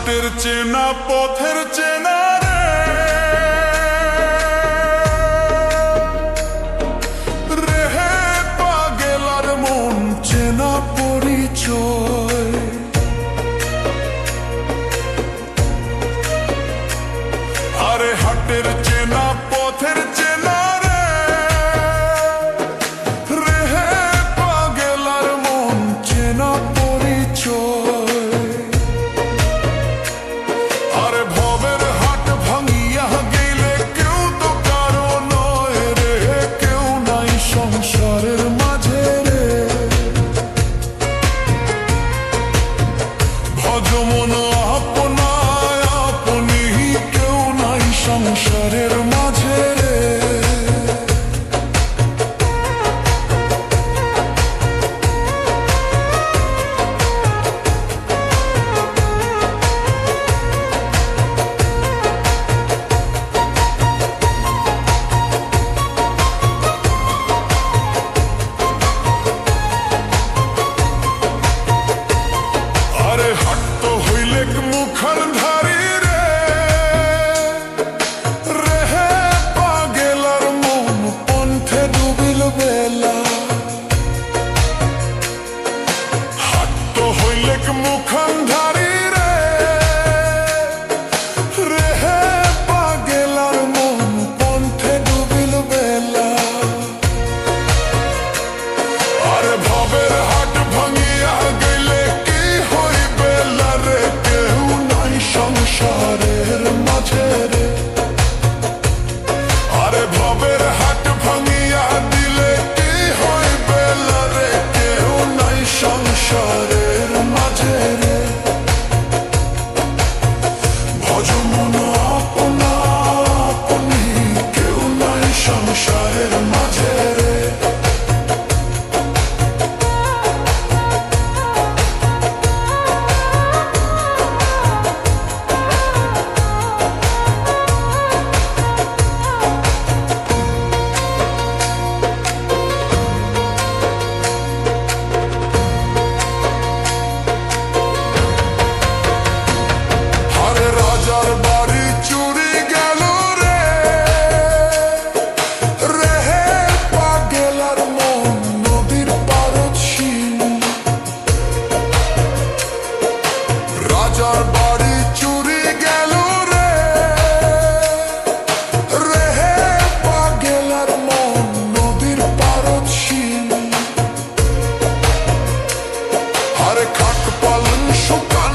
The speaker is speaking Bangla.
হাটের চেনা পথের চেনা রে, রেহে পাগেলার মন চেনা পরিচয়। আরে হাটের চেনা পথের চেনা রে, রেহে পাগেলার মন চেনা পরিচয়। আরে ভবের হাট ভাঙিয়া গেলে কেউ তো কারো নয় রে, কেউ নাই সংসারের মাঝে রে। ভজমন আপনায় আপনি, কেউ নাই সংসারের মাঝে রে। আরে হাট তো হইলে মুখার ধারি রে, রেহে পাগেলার মন পন্থে ডুবিল বেলা। হাট তো হইলে মুখান ধারি রে, রেহে পাগেলার মন পন্থে ডুবিল বেলা। আরে ভবের হাট ভাঙিয়া গেলে কি হইবে রে, কেউ নাই সংসারের মাঝে রে। আরে ভবের হাট ভাঙিয়া দিলে কি হইবে রে, কেউ নাই সংসারের মাঝে রে। ভজমন আপনা আপনি, কেউ নাই সংসারের মাঝে রে। রাজার বাড়ি চুরি গেল রে, রেহে পাগেলার মন নদীর পারদ শিল। রাজার বাড়ি চুরি গেল রে, রেহে পাগেলার মন নদীর পারদ শিল। আরে খাট পালন শুকান